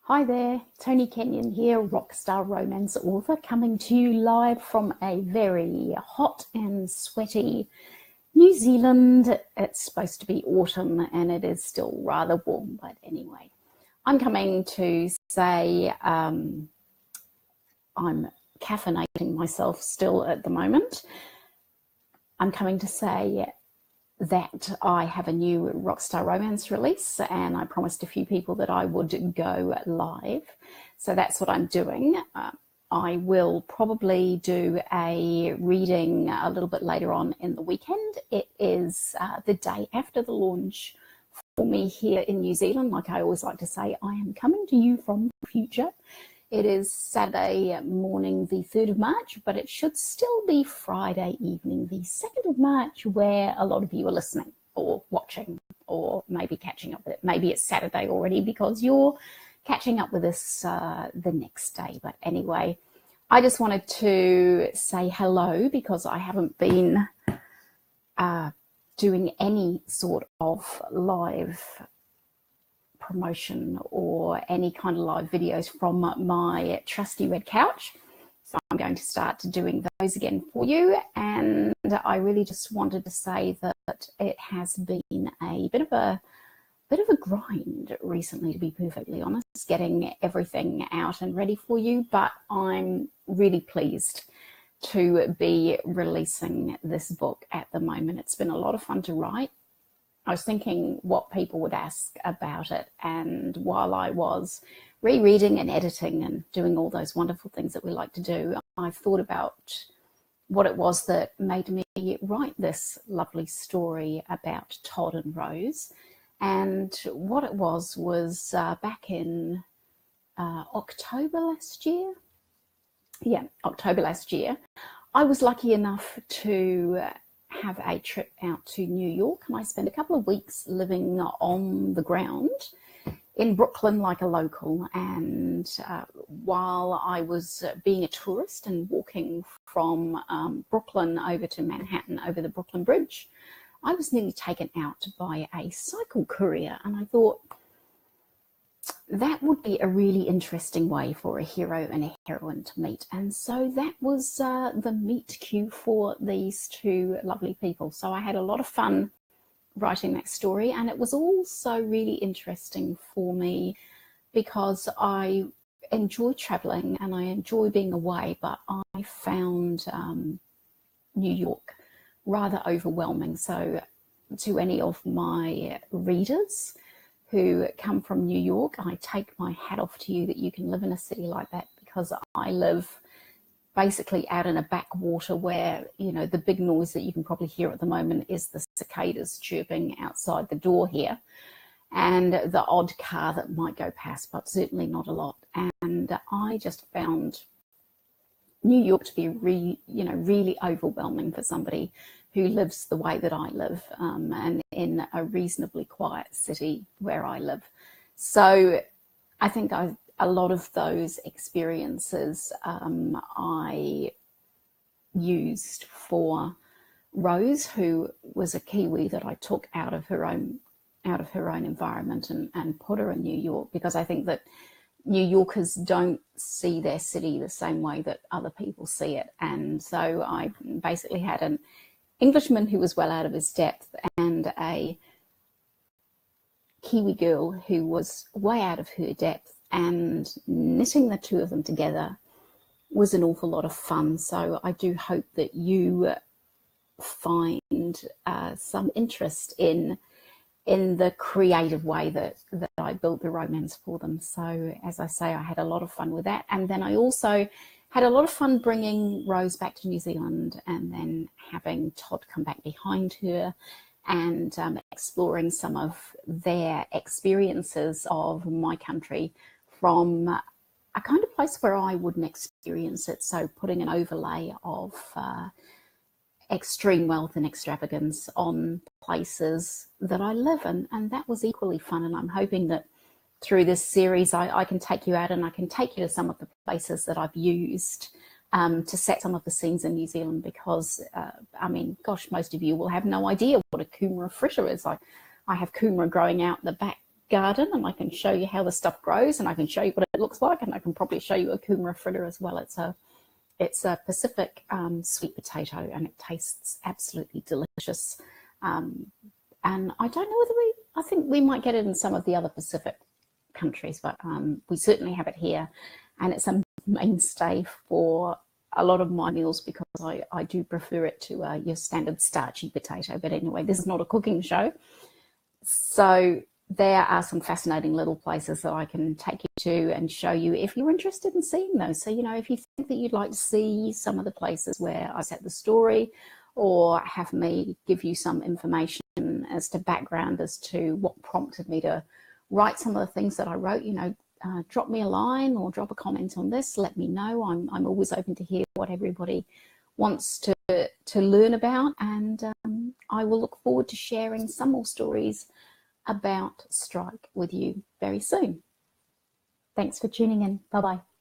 Hi there, Tony Kenyon here, rockstar romance author, coming to you live from a very hot and sweaty New Zealand. It's supposed to be autumn and it is still rather warm, but anyway. I'm coming to say I'm caffeinating myself still at the moment. I'm coming to say that I have a new Rockstar Romance release, and I promised a few people that I would go live. So that's what I'm doing. I will probably do a reading a little bit later on in the weekend. It is the day after the launch for me here in New Zealand. Like I always like to say, I am coming to you from the future. It is Saturday morning, the 3rd of March, but it should still be Friday evening, the 2nd of March, where a lot of you are listening or watching or maybe catching up with it. Maybe it's Saturday already because you're catching up with us the next day. But anyway, I just wanted to say hello because I haven't been doing any sort of live promotion or any kind of live videos from my trusty red couch. So I'm going to start doing those again for you. And I really just wanted to say that it has been a bit of a grind recently, to be perfectly honest, getting everything out and ready for you. But I'm really pleased to be releasing this book at the moment. It's been a lot of fun to write. I was thinking what people would ask about it, and while I was rereading and editing and doing all those wonderful things that we like to do, I thought about what it was that made me write this lovely story about Todd and Rose. And what it was back in October last year. Yeah, October last year. I was lucky enough to have a trip out to New York, and I spent a couple of weeks living on the ground in Brooklyn like a local. And while I was being a tourist and walking from Brooklyn over to Manhattan over the Brooklyn Bridge, I was nearly taken out by a cycle courier, and I thought that would be a really interesting way for a hero and a heroine to meet. And so that was the meet cute for these two lovely people. So I had a lot of fun writing that story, and it was also really interesting for me because I enjoy traveling and I enjoy being away, but I found New York rather overwhelming. So to any of my readers who come from New York, I take my hat off to you that you can live in a city like that, because I live basically out in a backwater where, you know, the big noise that you can probably hear at the moment is the cicadas chirping outside the door here and the odd car that might go past, but certainly not a lot. And I just found New York to be really overwhelming for somebody who lives the way that I live, and in a reasonably quiet city where I live. So I think a lot of those experiences I used for Rose, who was a Kiwi that I took out of her own environment and put her in New York, because I think that New Yorkers don't see their city the same way that other people see it. And so I basically had an Englishman who was well out of his depth and a Kiwi girl who was way out of her depth, and knitting the two of them together was an awful lot of fun. So I do hope that you find some interest in the creative way that I built the romance for them. So as I say, I had a lot of fun with that. And then I also had a lot of fun bringing Rose back to New Zealand and then having Todd come back behind her and exploring some of their experiences of my country from a kind of place where I wouldn't experience it. So putting an overlay of extreme wealth and extravagance on places that I live in, and that was equally fun. And I'm hoping that through this series I can take you out and I can take you to some of the places that I've used to set some of the scenes in New Zealand, because I mean, gosh, most of you will have no idea what a kumara fritter is. I have kumara growing out the back garden, and I can show you how the stuff grows, and I can show you what it looks like, and I can probably show you a kumara fritter as well. It's a Pacific sweet potato, and it tastes absolutely delicious. And I don't know whether I think we might get it in some of the other Pacific countries, but we certainly have it here, and it's a mainstay for a lot of my meals because I do prefer it to your standard starchy potato. But anyway, this is not a cooking show. So there are some fascinating little places that I can take you to and show you if you're interested in seeing those. So, if you think that you'd like to see some of the places where I set the story, or have me give you some information as to background as to what prompted me to write some of the things that I wrote, drop me a line or drop a comment on this. Let me know. I'm always open to hear what everybody wants to learn about, and I will look forward to sharing some more stories about strike with you very soon. Thanks for tuning in. Bye-bye.